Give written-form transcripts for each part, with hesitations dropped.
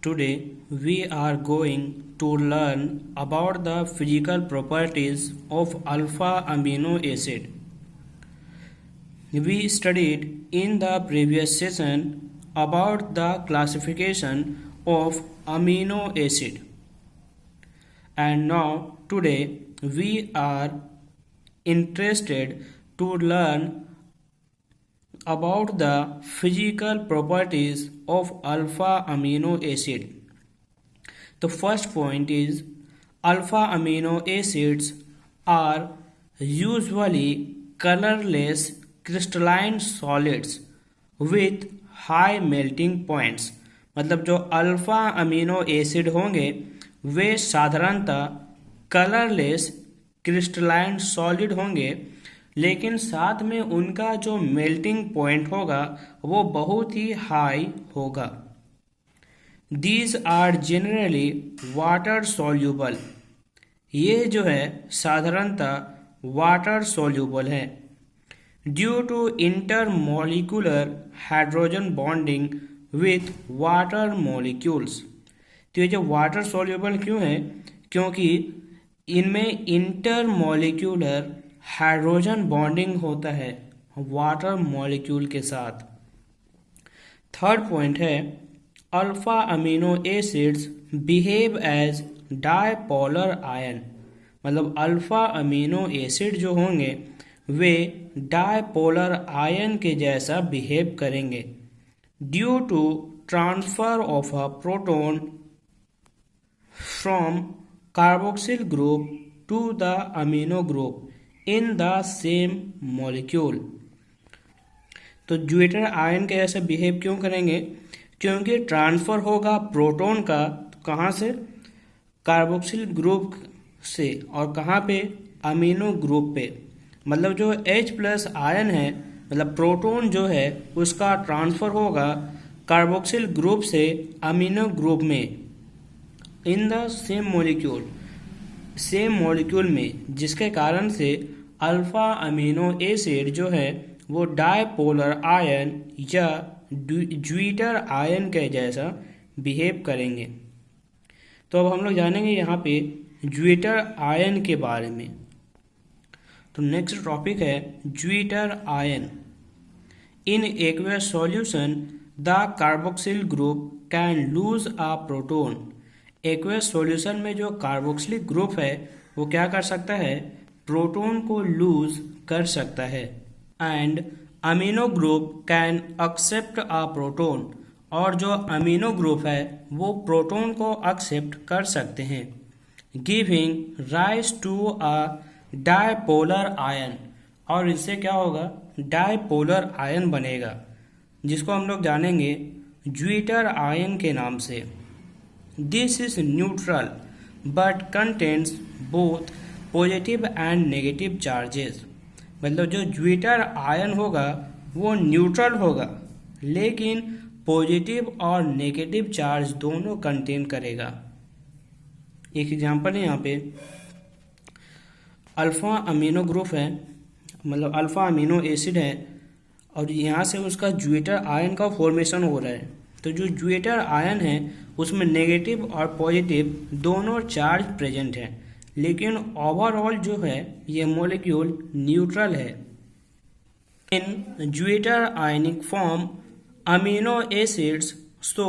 Today we are going to learn about the physical properties of alpha amino acid. We studied in the previous session about the classification of amino acid, and now today we are interested to learn about the physical properties of alpha amino acid. The first point is alpha amino acids are usually colorless crystalline solids with high melting points. मतलब जो alpha amino acid होंगे वे साधारणतः colourless crystalline solid होंगे, लेकिन साथ में उनका जो मेल्टिंग पॉइंट होगा वो बहुत ही हाई होगा. These are generally water soluble. ये जो है साधारणतः वाटर सॉल्यूबल है due to intermolecular hydrogen bonding with water molecules. तो ये जो वाटर सॉल्यूबल क्यों है? क्योंकि इनमें इंटरमॉलिक्यूलर हाइड्रोजन बॉन्डिंग होता है वाटर मॉलिक्यूल के साथ. थर्ड पॉइंट है alpha amino acids behave as dipolar ion. मतलब अल्फा अमीनो एसिड जो होंगे वे डायपोलर आयन के जैसा बिहेव करेंगे due to transfer of a proton from carboxyl group to the amino group in the same molecule. तो zwitter ion के जैसे बिहेव क्यों करेंगे? क्योंकि ट्रांसफर होगा प्रोटॉन का कहाँ से? कार्बोक्सिल ग्रुप से. और कहाँ पे? अमीनो ग्रुप पे. मतलब जो H+ आयन है, मतलब प्रोटॉन जो है उसका ट्रांसफर होगा कार्बोक्सिल ग्रुप से अमीनो ग्रुप में इन द सेम मॉलिक्यूल में, जिसके कारण से अल्फा अमीनो एसिड जो है वो डायपोलर आयन या ज्विटर आयन के जैसा बिहेव करेंगे. तो अब हम लोग जानेंगे यहाँ पे ज्विटर आयन के बारे में. तो नेक्स्ट टॉपिक है zwitter ion. In aqueous solution the carboxyl group can lose a proton. Aqueous solution में जो कार्बोक्सिलिक ग्रुप है वो क्या कर सकता है? प्रोटॉन को लूज कर सकता है. And amino group can accept a proton. और जो अमीनो ग्रुप है वो प्रोटॉन को एक्सेप्ट कर सकते हैं giving rise to a dipolar ion. और इससे क्या होगा? डायपोलर आयन बनेगा, जिसको हम लोग जानेंगे ज्विटर आयन के नाम से. This is neutral but contains both positive and negative charges. मतलब जो ज्विटर आयन होगा वो न्यूट्रल होगा, लेकिन पॉजिटिव और नेगेटिव चार्ज दोनों कंटेन करेगा. एक एग्जांपल है यहाँ पे, अल्फा अमीनो ग्रुप है, मतलब अल्फा अमीनो एसिड है, और यहाँ से उसका ज्विटर आयन का फॉर्मेशन हो रहा है. तो जो ज्विटर आयन है उसमें नेगेटिव और पॉजिटिव दोनों चार्ज प्रेजेंट है, लेकिन ओवरऑल जो है ये मॉलिक्यूल न्यूट्रल है. In zwitter ionic form amino acids show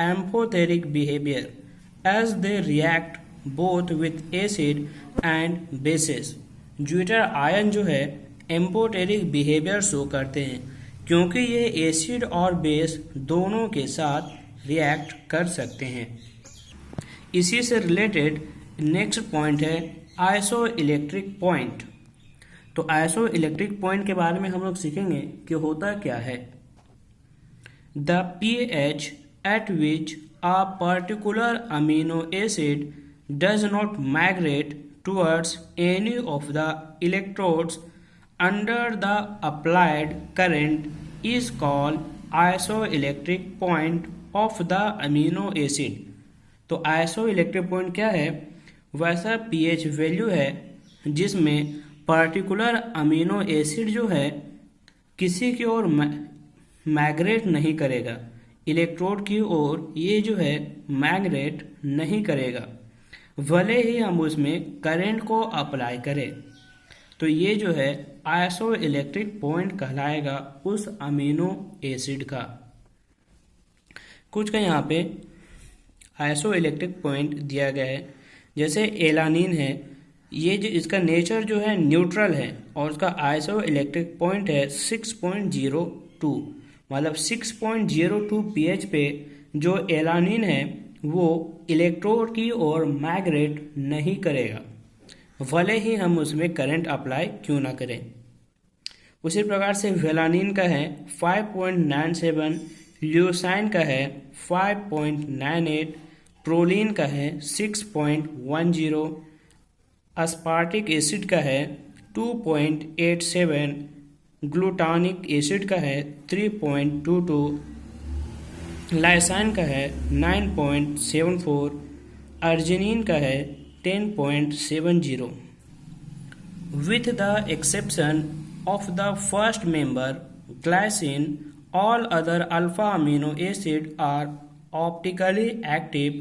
amphoteric behaviour as they react both with acid and bases. Zwitter ion जो है एम्फोटेरिक बिहेवियर शो करते हैं क्योंकि ये एसिड और बेस दोनों के साथ रिएक्ट कर सकते हैं. इसी से रिलेटेड नेक्स्ट पॉइंट है आइसो इलेक्ट्रिक पॉइंट. तो आइसो इलेक्ट्रिक पॉइंट के बारे में हम लोग सीखेंगे कि होता क्या है. The pH at which a particular amino acid does not migrate towards any of the electrodes under the applied current is called isoelectric point of the amino acid. तो आइसोइलेक्ट्रिक पॉइंट क्या है? वैसा pH वैल्यू है जिसमें particular amino acid जो है किसी की ओर माइग्रेट नहीं करेगा, इलेक्ट्रोड की ओर ये जो है मैग्नेट नहीं करेगा, भले ही हम उसमें करंट को अप्लाई करें। तो ये जो है आइसो इलेक्ट्रिक पॉइंट कहलाएगा उस अमीनो एसिड का। कुछ का यहाँ पे आइसो इलेक्ट्रिक पॉइंट दिया गया है, जैसे एलानिन है, ये जो इसका नेचर जो है न्यूट्रल है और उसका आइसो इलेक्ट्रिक पॉइंट है 6.02, मतलब 6.02 pH पे जो एलानिन है वो इलेक्ट्रोड की ओर माइग्रेट नहीं करेगा, भले ही हम उसमें करंट अप्लाई क्यों ना करें। उसी प्रकार से वेलानिन का है 5.97, ल्यूसाइन का है 5.98, प्रोलीन का है 6.10, अस्पार्टिक एसिड का है 2.87, ग्लूटानिक एसिड का है 3.22, लाइसाइन का है 9.74, अर्जिनिन का है 10.70। With the exception of the first member, glycine, all other alpha amino acids are optically active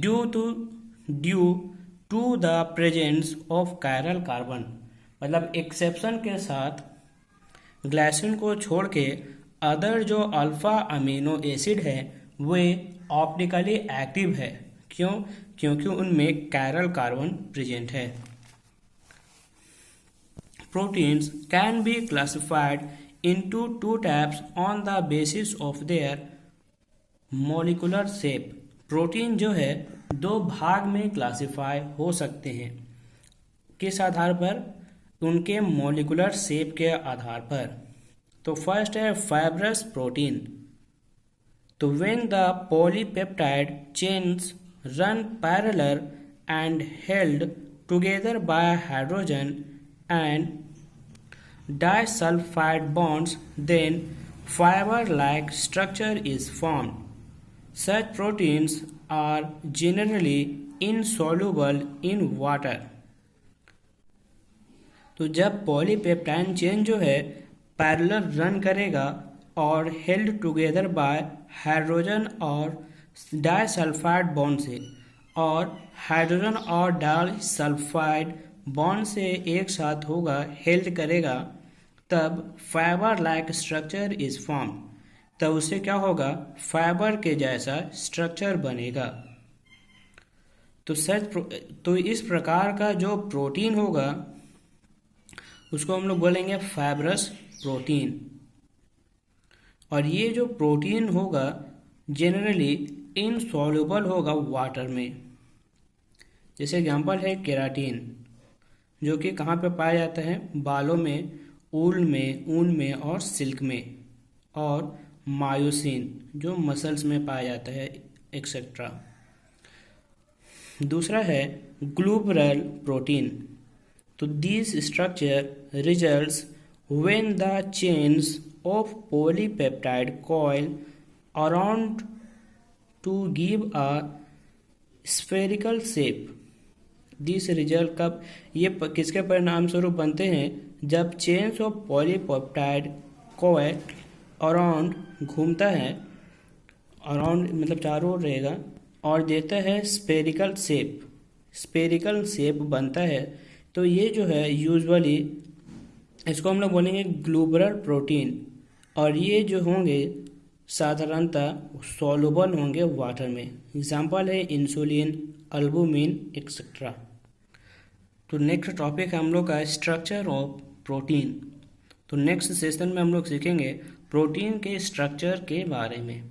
due to the presence of chiral carbon। मतलब एक्सेप्शन के साथ ग्लाइसिन को छोड़ के अदर जो अल्फा अमीनो एसिड है वे ऑप्टिकली एक्टिव है। क्यों? क्योंकि उनमें कायरल कार्बन प्रेजेंट है। Proteins can be classified into two types on the basis of their molecular shape। Protein जो है दो भाग में क्लासिफाई हो सकते हैं, किस आधार पर? उनके मॉलिक्यूलर शेप के आधार पर। तो फर्स्ट है फाइब्रस प्रोटीन। तो when the polypeptide chains run parallel and held together by hydrogen and disulfide bonds, then fiber-like structure is formed. Such proteins are generally insoluble in water। तो जब polypeptide chain जो है parallel run करेगा और held together by hydrogen और disulphide bond से, और hydrogen और डाइसल्फाइड बॉन्ड से एक साथ होगा, हेल्ड करेगा, तब fibre like structure is form. तब उससे क्या होगा? फाइबर के जैसा स्ट्रक्चर बनेगा। तो इस प्रकार का जो प्रोटीन होगा उसको हम लोग बोलेंगे फाइब्रस प्रोटीन। और ये जो प्रोटीन होगा जनरली इनसॉल्युबल होगा वाटर में। जैसे एग्जांपल है केराटिन, जो कि कहाँ पे पाया जाता है? बालों में, ऊन में और सिल्क में। और मायोसिन जो मसल्स में पाया जाता है, एक्सेट्रा। दूसरा है ग्लोबुलर प्रोटीन। तो this structure results when the chains of polypeptide coil around to give a spherical shape। This result कब ये किसके परिणाम स्वरूप बनते हैं? जब chains of polypeptide coil around घूमता है, अराउंड मतलब चारों ओर रहेगा, और देता है स्फेरिकल शेप, स्फेरिकल शेप बनता है। तो ये जो है यूजुअली इसको हम लोग बोलेंगे ग्लोबुलर प्रोटीन। और ये जो होंगे साधारणतः सॉल्युबल होंगे वाटर में। एग्जाम्पल है इंसुलिन, अल्बुमिन, एक्सेट्रा। तो नेक्स्ट टॉपिक है हम लोग का स्ट्रक्चर ऑफ प्रोटीन। तो नेक्स्ट सेशन में हम लोग सीखेंगे प्रोटीन के स्ट्रक्चर के बारे में।